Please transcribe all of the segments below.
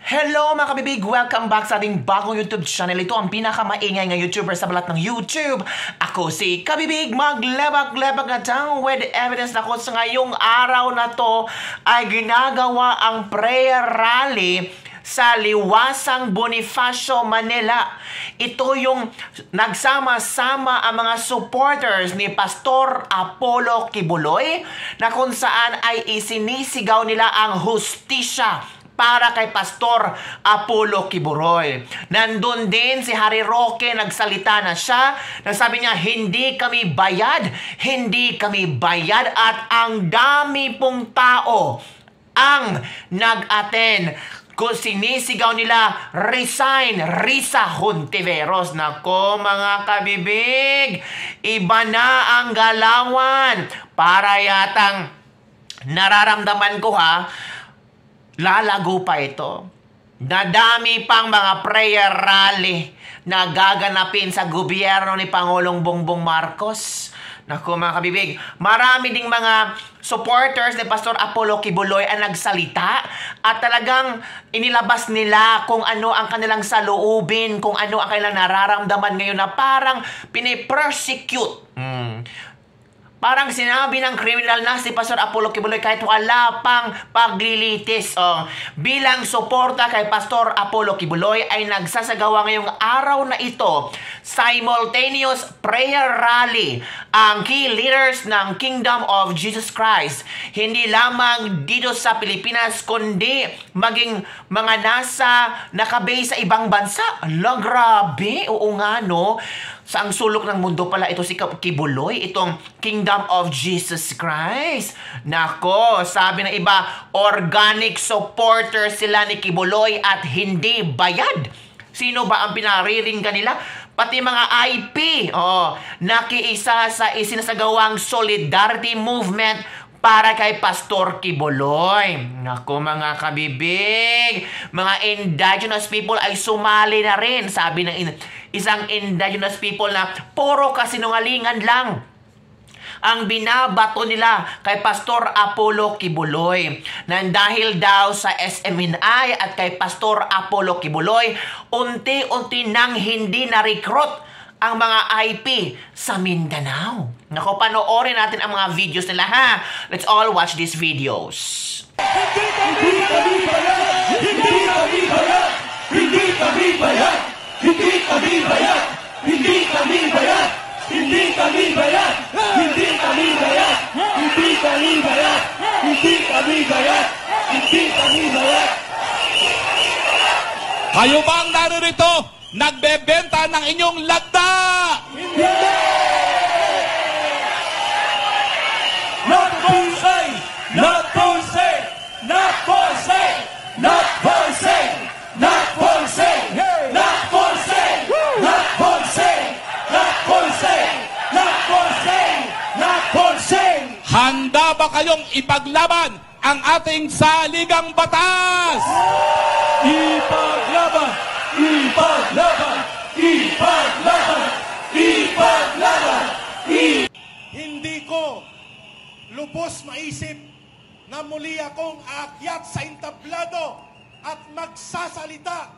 Hello mga kabibig! Welcome back sa ating bagong YouTube channel. Ito ang pinakamaingay ng YouTuber sa balat ng YouTube. Ako si Kabibig, maglebak-lebak na down with evidence na ko sa ngayong araw na to ay ginagawa ang prayer rally sa Liwasang Bonifacio, Manila. Ito yung nagsama-sama ang mga supporters ni Pastor Apollo Kibuloy na kung saan ay isinisigaw nila ang hustisya para kay Pastor Apollo Kibuloy. Nandun din si Harry Roque, nagsalita na siya. Nagsabi niya, hindi kami bayad at ang dami pong tao ang nag-attend. Kung sinisigaw nila, resign, Risa Hontiveros. Nako mga kabibig, iba na ang galawan. Para yatang nararamdaman ko lalago pa ito. Nadami pang mga prayer rally na gaganapin sa gobyerno ni Pangulong Bongbong Marcos. Naku mga kabibig, marami ding mga supporters ni Pastor Apollo Kibuloy ang nagsalita at talagang inilabas nila kung ano ang kanilang saloobin, kung ano ang kanilang nararamdaman ngayon na parang pinipersecute. Parang sinabi ng criminal na si Pastor Apollo Kibuloy kahit wala pang paglilitis. Bilang suporta kay Pastor Apollo Kibuloy ay nagsasagawa ngayong araw na ito simultaneous prayer rally ang key leaders ng Kingdom of Jesus Christ. Hindi lamang dito sa Pilipinas kundi maging mga nakabase sa ibang bansa. Ala, grabe. Oo nga no. Sa ang sulok ng mundo pala ito si Kibuloy, itong Kingdom of Jesus Christ. Nako, sabi ng iba, organic supporter sila ni Kibuloy at hindi bayad. Sino ba ang pinariringgan nila? Pati mga IP, nakiisa sa isinasagawang solidarity movement para kay Pastor Kibuloy. Naku mga kabibig, mga indigenous people ay sumali na rin. Sabi ng isang indigenous people na puro kasinungalingan lang ang binabato nila kay Pastor Apollo Kibuloy. Nang dahil daw sa SMNI at kay Pastor Apollo Kibuloy, unti-unti nang hindi na-recruit ang mga IP sa Mindanao. Naku, panoorin natin ang mga videos nila ha. Let's all watch these videos. Hindi kami bayad! Hindi kami bayad! Hindi kami bayad! Hindi kami bayad! Hindi kami bayad! Hindi kami bayad! Hindi kami bayad! Hindi kami bayad! Hindi kami bayad! Hindi kami bayad! Kayo ba ang narito nagbebenta ng inyong lagda? Hindi! Not for sale! Not for sale! Not for sale! Not for sale! Not for sale! Not for sale! Not for sale! Not for sale! Not for sale! Not for sale! Handa ba kayong ipaglaban ang ating saligang batas? Ipaglaban! Ipaglaban! Ipaglaban! Ipaglaban! Hindi ko lubos maisip na muli akong aakyat sa entablado at magsasalita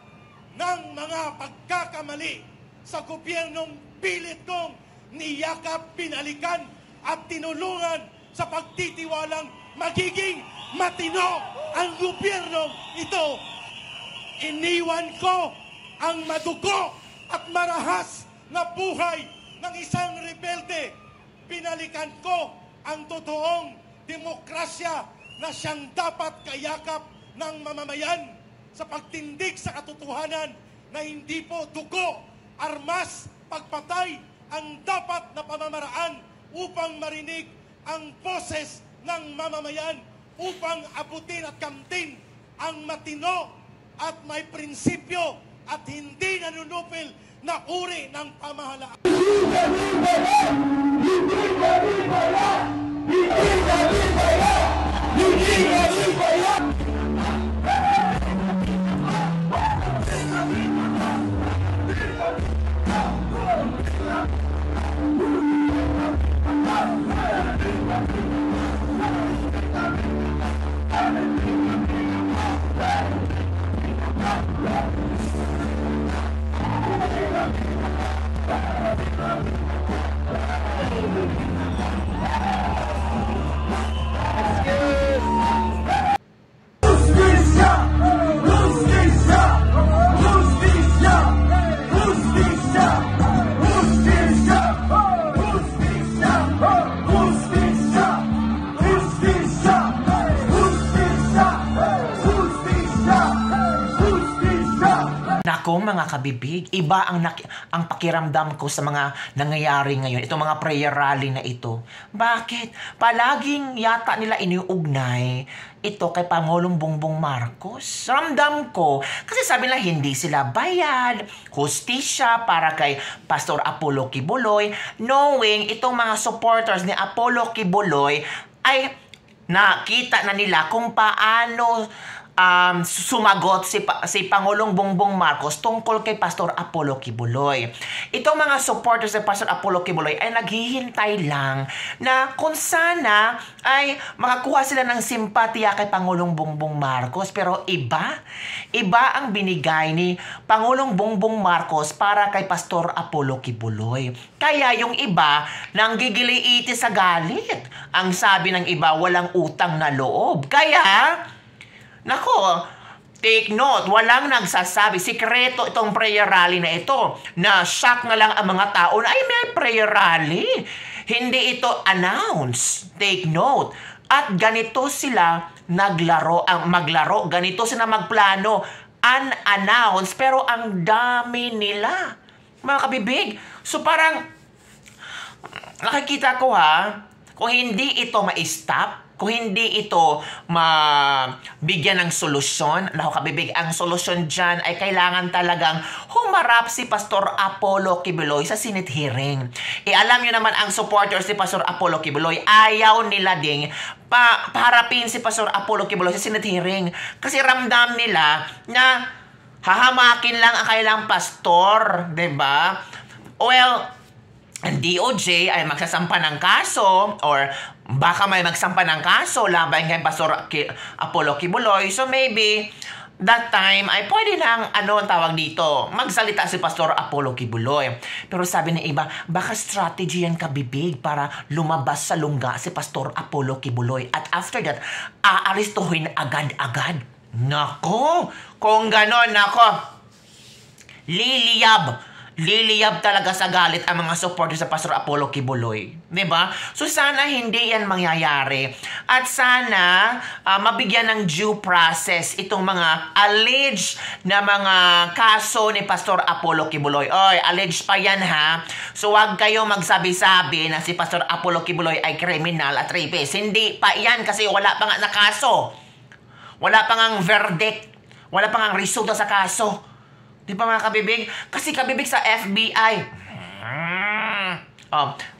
ng mga pagkakamali sa gobyernong pilit kong niyakap, pinalikan at tinulungan sa pagtitiwalang magiging matino ang gobyernong ito. Iniwan ko ang madugo at marahas na buhay ng isang rebelde. Pinalikan ko ang totoong demokrasya na siyang dapat kayakap ng mamamayan sa pagtindig sa katotohanan na hindi po dugo, armas, pagpatay ang dapat na pamamaraan upang marinig ang boses ng mamamayan, upang abutin at kamtin ang matino at may prinsipyo at hindi nanunupil na uri ng pamahalaan. Hindi kami bayad! Hindi kami bayad! Hindi kami bayad! Hindi kami bayad! Nako mga kabibig, iba ang pakiramdam ko sa mga nangyayari ngayon, itong mga prayer rally na ito. Bakit? Palaging yata nila iniugnay ito kay Pangulong Bongbong Marcos. Ramdam ko, kasi sabi nila hindi sila bayad, hustisya para kay Pastor Apollo Kibuloy, knowing itong mga supporters ni Apollo Kibuloy ay nakita na nila kung paano sumagot si Pangulong Bongbong Marcos tungkol kay Pastor Apollo Kibuloy. Itong mga supporters ni Pastor Apollo Kibuloy ay naghihintay lang na kung sana ay makakuha sila ng simpatya kay Pangulong Bongbong Marcos. Pero iba ang binigay ni Pangulong Bongbong Marcos para kay Pastor Apollo Kibuloy. Kaya yung iba nanggigiliiti sa galit. Ang sabi ng iba, walang utang na loob. Kaya nako, take note, walang nagsasabi. Sikreto itong prayer rally na ito. Na-shock na lang ang mga tao na ay may prayer rally. Hindi ito announce. Take note. At ganito sila maglaro. Ganito sila magplano. Unannounced. Pero ang dami nila. Mga kabibig. So parang, nakikita ko kung hindi ito ma-stop, kung hindi ito mabigyan ng solusyon, naku kabibig, ang solusyon dyan ay kailangan talagang humarap si Pastor Apollo Kibuloy sa Senate hearing. Alam nyo naman ang supporters ni Pastor Apollo Kibuloy, ayaw nila ding paharapin si Pastor Apollo Kibuloy sa Senate hearing. Kasi ramdam nila na hahamakin lang ang kailang pastor, diba? Well, ang DOJ ay magsasampa ng kaso or baka may magsampa ng kaso laban kay Pastor Apollo Kibuloy. So maybe that time ay pwede nang ang tawag dito, magsalita si Pastor Apollo Kibuloy. Pero sabi ng iba, baka strategy yan kabibig para lumabas sa lungga si Pastor Apollo Kibuloy. At after that, aaristuhin agad-agad. Nako, kung ganon, liliyab talaga sa galit ang mga supporters sa Pastor Apollo Kibuloy. Diba? So sana hindi yan mangyayari. At sana mabigyan ng due process itong mga alleged na mga kaso ni Pastor Apollo Kibuloy. Oy, alleged pa yan So wag kayo magsabi-sabi na si Pastor Apollo Kibuloy ay criminal at rapist. Hindi pa yan kasi wala pa nga na kaso. Wala pa nga verdict. Wala pa nga resulta sa kaso. Di ba mga kabibig? Kasi kabibig sa FBI.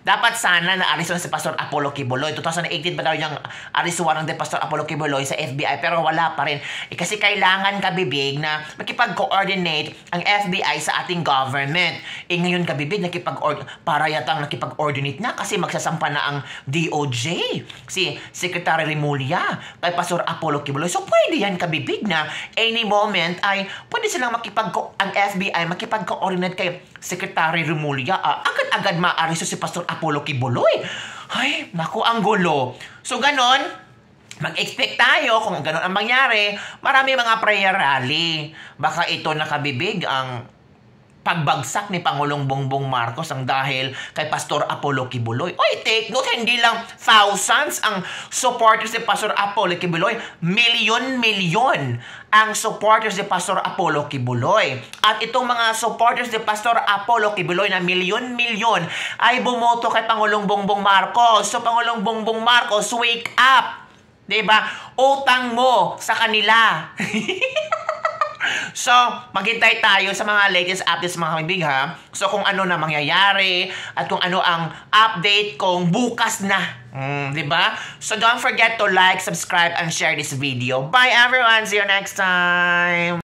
Dapat sana na-arresto na si Pastor Apollo Kibuloy. 2018 pa daw yung arresto warrant ni Pastor Apollo Kibuloy sa FBI pero wala pa rin. Kasi kailangan kabibig na makipag-coordinate ang FBI sa ating government. Ngayon kabibig para yatang nakipag-coordinate na kasi magsasampa na ang DOJ. Si Secretary Remulla kay Pastor Apollo Kibuloy. So pwede yan kabibig na any moment ay pwede silang ang FBI makipag-coordinate kay Secretary Remulla. Agad-agad ma-arresto si Pastor Apollo Kibuloy. Ay, naku, ang gulo. So, ganon, mag-expect tayo kung ganon ang mangyari. Marami mga prayer rally. Baka ito nakabibig ang pagbagsak ni Pangulong Bongbong Marcos ang dahil kay Pastor Apollo Kibuloy. Oy, take note, hindi lang thousands ang supporters ni Pastor Apollo Kibuloy. Milyon-milyon ang supporters ni Pastor Apollo Kibuloy. At itong mga supporters ni Pastor Apollo Kibuloy na milyon-milyon ay bumoto kay Pangulong Bongbong Marcos. So, Pangulong Bongbong Marcos, wake up! Diba? Utang mo sa kanila. So, maghintay tayo sa mga latest updates mga kabibig So, kung ano na mangyayari at kung ano ang update kung bukas na. Diba? So, don't forget to like, subscribe, and share this video. Bye everyone! See you next time!